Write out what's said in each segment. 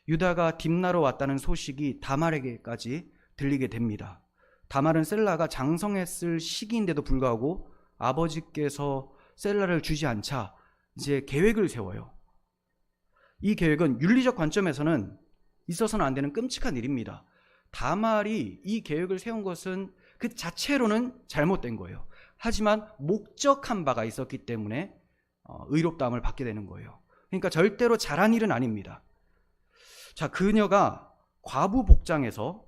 유다가 딥나로 왔다는 소식이 다말에게까지 들리게 됩니다. 다말은 셀라가 장성했을 시기인데도 불구하고 아버지께서 셀라를 주지 않자 이제 계획을 세워요. 이 계획은 윤리적 관점에서는 있어서는 안 되는 끔찍한 일입니다. 다말이 이 계획을 세운 것은 그 자체로는 잘못된 거예요. 하지만 목적한 바가 있었기 때문에 의롭다함을 받게 되는 거예요. 그러니까 절대로 잘한 일은 아닙니다. 자, 그녀가 과부 복장에서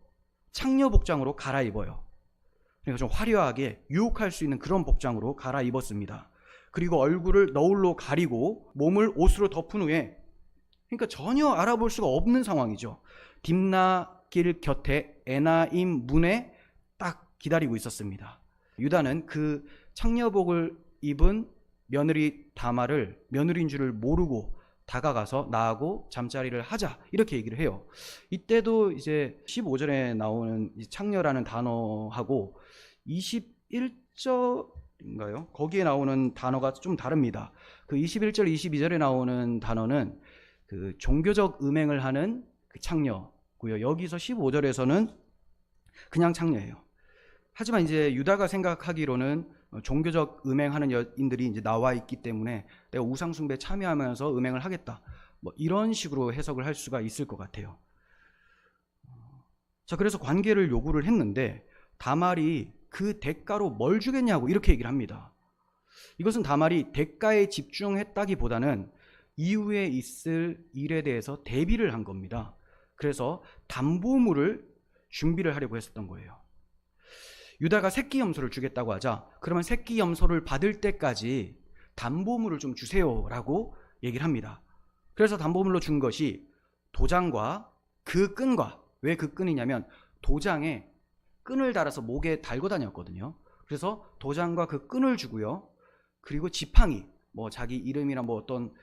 창녀 복장으로 갈아입어요. 그러니까 좀 화려하게 유혹할 수 있는 그런 복장으로 갈아입었습니다. 그리고 얼굴을 너울로 가리고 몸을 옷으로 덮은 후에, 그러니까 전혀 알아볼 수가 없는 상황이죠. 딥나 길 곁에 에나임 문에 딱 기다리고 있었습니다. 유다는 그 창녀복을 입은 며느리 다말을 며느리인 줄을 모르고 다가가서 나하고 잠자리를 하자 이렇게 얘기를 해요. 이때도 이제 15절에 나오는 창녀라는 단어하고 21절인가요? 거기에 나오는 단어가 좀 다릅니다. 그 21절, 22절에 나오는 단어는 그 종교적 음행을 하는 그 창녀고요. 여기서 15절에서는 그냥 창녀예요. 하지만 이제 유다가 생각하기로는 종교적 음행하는 여인들이 이제 나와 있기 때문에 내가 우상숭배에 참여하면서 음행을 하겠다, 뭐 이런 식으로 해석을 할 수가 있을 것 같아요. 자, 그래서 관계를 요구를 했는데 다말이 그 대가로 뭘 주겠냐고 이렇게 얘기를 합니다. 이것은 다말이 대가에 집중했다기보다는 이후에 있을 일에 대해서 대비를 한 겁니다. 그래서 담보물을 준비를 하려고 했었던 거예요. 유다가 새끼 염소를 주겠다고 하자, 그러면 새끼 염소를 받을 때까지 담보물을 좀 주세요라고 얘기를 합니다. 그래서 담보물로 준 것이 도장과 그 끈과, 왜 그 끈이냐면 도장에 끈을 달아서 목에 달고 다녔거든요. 그래서 도장과 그 끈을 주고요. 그리고 지팡이, 뭐 자기 이름이나 뭐 어떤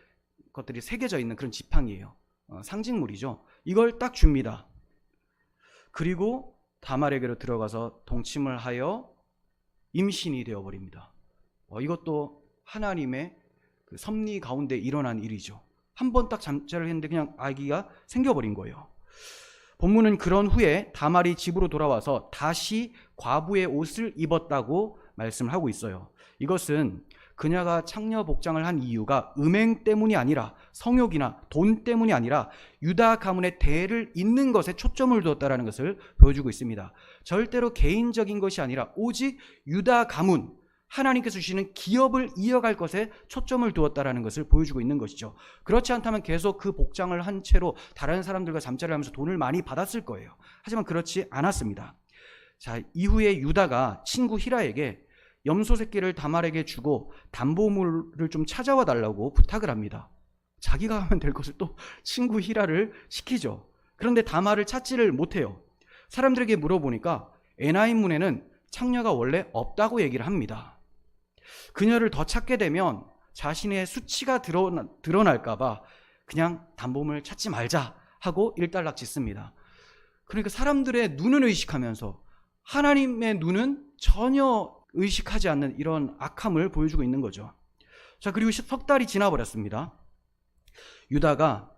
것들이 새겨져 있는 그런 지팡이에요. 상징물이죠. 이걸 딱 줍니다. 그리고 다말에게로 들어가서 동침을 하여 임신이 되어버립니다. 이것도 하나님의 그 섭리 가운데 일어난 일이죠. 한 번 딱 잠자를 했는데 그냥 아기가 생겨버린 거예요. 본문은 그런 후에 다말이 집으로 돌아와서 다시 과부의 옷을 입었다고 말씀을 하고 있어요. 이것은 그녀가 창녀 복장을 한 이유가 음행 때문이 아니라, 성욕이나 돈 때문이 아니라 유다 가문의 대를 잇는 것에 초점을 두었다는 것을 보여주고 있습니다. 절대로 개인적인 것이 아니라 오직 유다 가문, 하나님께서 주시는 기업을 이어갈 것에 초점을 두었다는 것을 보여주고 있는 것이죠. 그렇지 않다면 계속 그 복장을 한 채로 다른 사람들과 잠자리를 하면서 돈을 많이 받았을 거예요. 하지만 그렇지 않았습니다. 자, 이후에 유다가 친구 히라에게 염소 새끼를 다말에게 주고 담보물을 좀 찾아와 달라고 부탁을 합니다. 자기가 하면 될 것을 또 친구 히라를 시키죠. 그런데 다말을 찾지를 못해요. 사람들에게 물어보니까 에나임 문에는 창녀가 원래 없다고 얘기를 합니다. 그녀를 더 찾게 되면 자신의 수치가 드러날까봐 그냥 담보물 찾지 말자 하고 일단락 짓습니다. 그러니까 사람들의 눈은 의식하면서 하나님의 눈은 전혀 의식하지 않는 이런 악함을 보여주고 있는 거죠. 자, 그리고 석 달이 지나버렸습니다. 유다가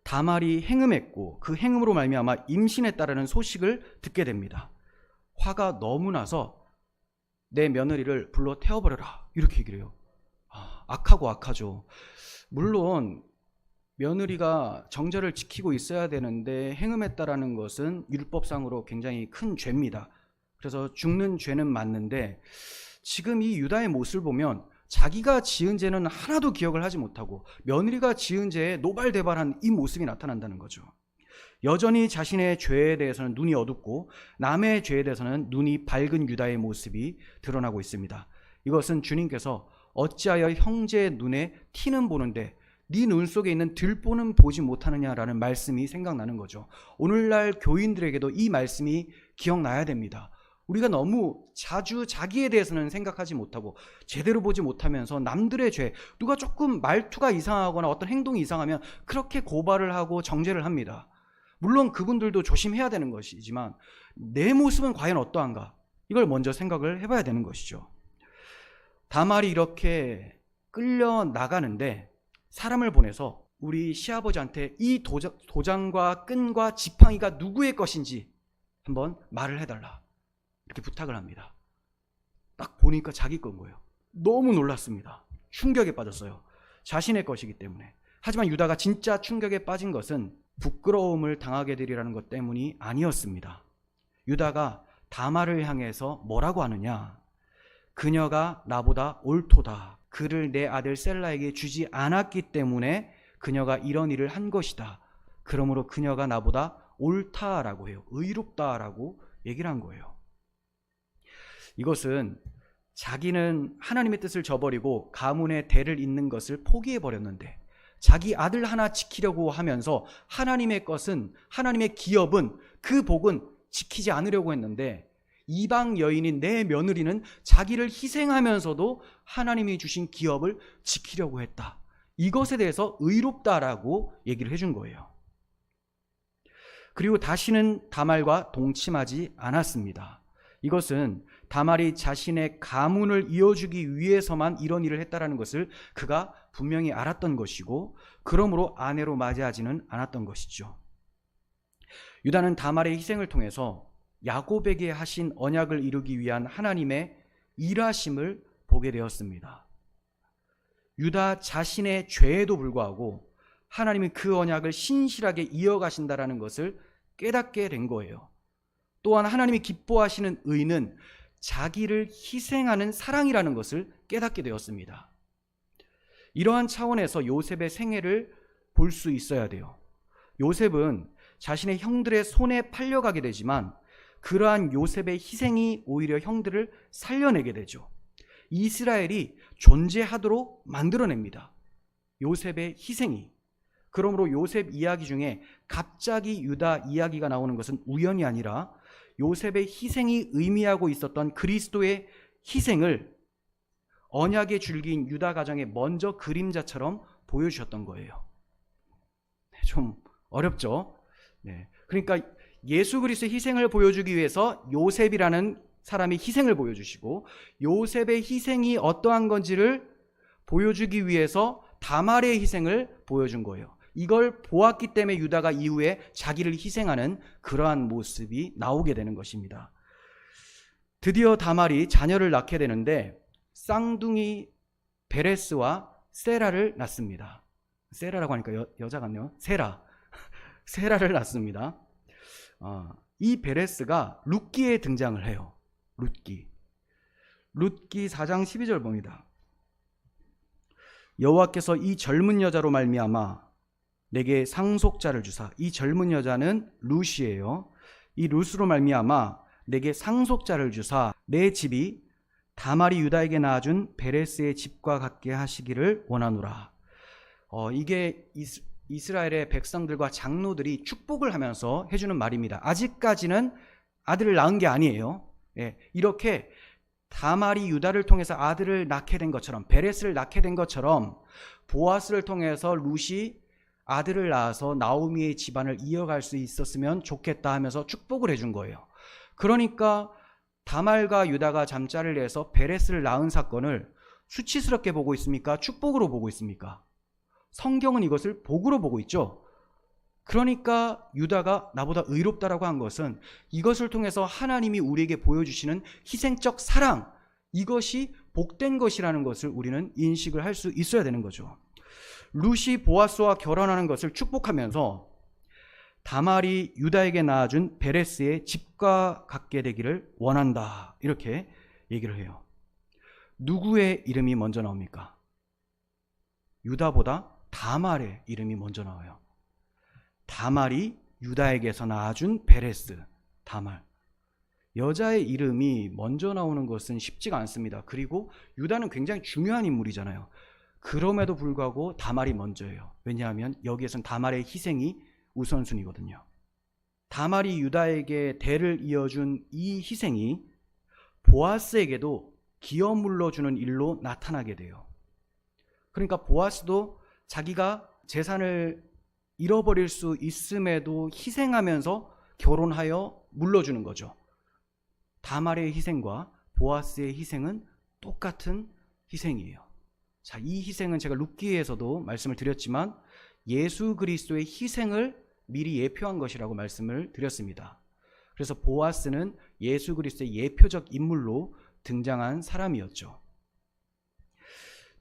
다말이 행음했고 그 행음으로 말미암아 임신했다라는 소식을 듣게 됩니다. 화가 너무 나서 내 며느리를 불러 태워버려라 이렇게 얘기를 해요. 악하고 악하죠. 물론 며느리가 정절을 지키고 있어야 되는데 행음했다라는 것은 율법상으로 굉장히 큰 죄입니다. 그래서 죽는 죄는 맞는데 지금 이 유다의 모습을 보면 자기가 지은 죄는 하나도 기억을 하지 못하고 며느리가 지은 죄에 노발대발한 이 모습이 나타난다는 거죠. 여전히 자신의 죄에 대해서는 눈이 어둡고 남의 죄에 대해서는 눈이 밝은 유다의 모습이 드러나고 있습니다. 이것은 주님께서 어찌하여 형제의 눈에 티는 보는데 네 눈 속에 있는 들보는 보지 못하느냐라는 말씀이 생각나는 거죠. 오늘날 교인들에게도 이 말씀이 기억나야 됩니다. 우리가 너무 자주 자기에 대해서는 생각하지 못하고 제대로 보지 못하면서 남들의 죄, 누가 조금 말투가 이상하거나 어떤 행동이 이상하면 그렇게 고발을 하고 정죄를 합니다. 물론 그분들도 조심해야 되는 것이지만 내 모습은 과연 어떠한가? 이걸 먼저 생각을 해봐야 되는 것이죠. 다말이 이렇게 끌려 나가는데 사람을 보내서 우리 시아버지한테 이 도장과 끈과 지팡이가 누구의 것인지 한번 말을 해달라, 이렇게 부탁을 합니다. 딱 보니까 자기 건 거예요. 너무 놀랐습니다. 충격에 빠졌어요. 자신의 것이기 때문에. 하지만 유다가 진짜 충격에 빠진 것은 부끄러움을 당하게 되리라는 것 때문이 아니었습니다. 유다가 다말을 향해서 뭐라고 하느냐? 그녀가 나보다 옳도다. 그를 내 아들 셀라에게 주지 않았기 때문에 그녀가 이런 일을 한 것이다. 그러므로 그녀가 나보다 옳다라고 해요. 의롭다라고 얘기를 한 거예요. 이것은 자기는 하나님의 뜻을 저버리고 가문의 대를 잇는 것을 포기해버렸는데 자기 아들 하나 지키려고 하면서 하나님의 것은, 하나님의 기업은, 그 복은 지키지 않으려고 했는데 이방 여인인 내 며느리는 자기를 희생하면서도 하나님이 주신 기업을 지키려고 했다. 이것에 대해서 의롭다라고 얘기를 해준 거예요. 그리고 다시는 다말과 동침하지 않았습니다. 이것은 다말이 자신의 가문을 이어주기 위해서만 이런 일을 했다라는 것을 그가 분명히 알았던 것이고, 그러므로 아내로 맞이하지는 않았던 것이죠. 유다는 다말의 희생을 통해서 야곱에게 하신 언약을 이루기 위한 하나님의 일하심을 보게 되었습니다. 유다 자신의 죄에도 불구하고 하나님이 그 언약을 신실하게 이어가신다라는 것을 깨닫게 된 거예요. 또한 하나님이 기뻐하시는 의는 자기를 희생하는 사랑이라는 것을 깨닫게 되었습니다. 이러한 차원에서 요셉의 생애를 볼 수 있어야 돼요. 요셉은 자신의 형들의 손에 팔려가게 되지만 그러한 요셉의 희생이 오히려 형들을 살려내게 되죠. 이스라엘이 존재하도록 만들어냅니다. 요셉의 희생이. 그러므로 요셉 이야기 중에 갑자기 유다 이야기가 나오는 것은 우연이 아니라 요셉의 희생이 의미하고 있었던 그리스도의 희생을 언약의 줄기인 유다 가정에 먼저 그림자처럼 보여주셨던 거예요. 좀 어렵죠? 네. 그러니까 예수 그리스도의 희생을 보여주기 위해서 요셉이라는 사람이 희생을 보여주시고, 요셉의 희생이 어떠한 건지를 보여주기 위해서 다말의 희생을 보여준 거예요. 이걸 보았기 때문에 유다가 이후에 자기를 희생하는 그러한 모습이 나오게 되는 것입니다. 드디어 다말이 자녀를 낳게 되는데 쌍둥이 베레스와 세라를 낳습니다. 세라라고 하니까 여자 같네요. 세라를 낳습니다. 이 베레스가 룻기에 등장을 해요. 룻기 4장 12절 봅니다. 여호와께서 이 젊은 여자로 말미암아 내게 상속자를 주사. 이 젊은 여자는 룻이에요. 이 룻으로 말미암아 내게 상속자를 주사 내 집이 다말이 유다에게 낳아준 베레스의 집과 같게 하시기를 원하노라. 이게 이스라엘의 백성들과 장로들이 축복을 하면서 해주는 말입니다. 아직까지는 아들을 낳은 게 아니에요. 이렇게 다말이 유다를 통해서 아들을 낳게 된 것처럼, 베레스를 낳게 된 것처럼 보아스를 통해서 룻이 아들을 낳아서 나오미의 집안을 이어갈 수 있었으면 좋겠다 하면서 축복을 해준 거예요. 그러니까 다말과 유다가 잠자를 내서 베레스를 낳은 사건을 수치스럽게 보고 있습니까? 축복으로 보고 있습니까? 성경은 이것을 복으로 보고 있죠. 그러니까 유다가 나보다 의롭다라고 한 것은 이것을 통해서 하나님이 우리에게 보여주시는 희생적 사랑, 이것이 복된 것이라는 것을 우리는 인식을 할 수 있어야 되는 거죠. 룻이 보아스와 결혼하는 것을 축복하면서 다말이 유다에게 낳아준 베레스의 집과 같게 되기를 원한다, 이렇게 얘기를 해요. 누구의 이름이 먼저 나옵니까? 유다보다 다말의 이름이 먼저 나와요. 다말이 유다에게서 낳아준 베레스, 다말. 여자의 이름이 먼저 나오는 것은 쉽지가 않습니다. 그리고 유다는 굉장히 중요한 인물이잖아요. 그럼에도 불구하고 다말이 먼저예요. 왜냐하면 여기에선 다말의 희생이 우선순위거든요. 다말이 유다에게 대를 이어준 이 희생이 보아스에게도 기업 물러주는 일로 나타나게 돼요. 그러니까 보아스도 자기가 재산을 잃어버릴 수 있음에도 희생하면서 결혼하여 물러주는 거죠. 다말의 희생과 보아스의 희생은 똑같은 희생이에요. 자, 이 희생은 제가 룻기에서도 말씀을 드렸지만 예수 그리스도의 희생을 미리 예표한 것이라고 말씀을 드렸습니다. 그래서 보아스는 예수 그리스도의 예표적 인물로 등장한 사람이었죠.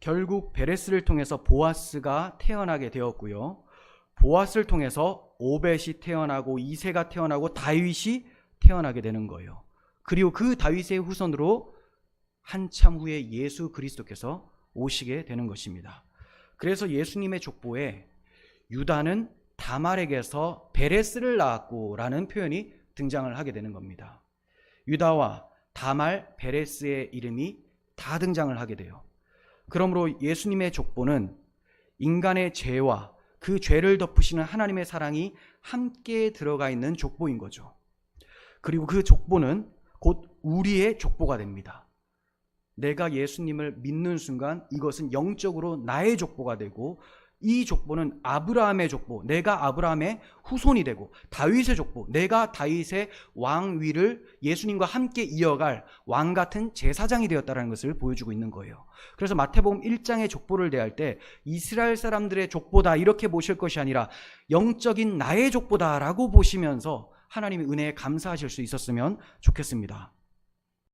결국 베레스를 통해서 보아스가 태어나게 되었고요. 보아스를 통해서 오벳이 태어나고 이새가 태어나고 다윗이 태어나게 되는 거예요. 그리고 그 다윗의 후손으로 한참 후에 예수 그리스도께서 오시게 되는 것입니다. 그래서 예수님의 족보에 유다는 다말에게서 베레스를 낳았고 라는 표현이 등장을 하게 되는 겁니다. 유다와 다말, 베레스의 이름이 다 등장을 하게 돼요. 그러므로 예수님의 족보는 인간의 죄와 그 죄를 덮으시는 하나님의 사랑이 함께 들어가 있는 족보인 거죠. 그리고 그 족보는 곧 우리의 족보가 됩니다. 내가 예수님을 믿는 순간 이것은 영적으로 나의 족보가 되고, 이 족보는 아브라함의 족보, 내가 아브라함의 후손이 되고, 다윗의 족보, 내가 다윗의 왕위를 예수님과 함께 이어갈 왕 같은 제사장이 되었다는 것을 보여주고 있는 거예요. 그래서 마태복음 1장의 족보를 대할 때 이스라엘 사람들의 족보다 이렇게 보실 것이 아니라 영적인 나의 족보다라고 보시면서 하나님의 은혜에 감사하실 수 있었으면 좋겠습니다.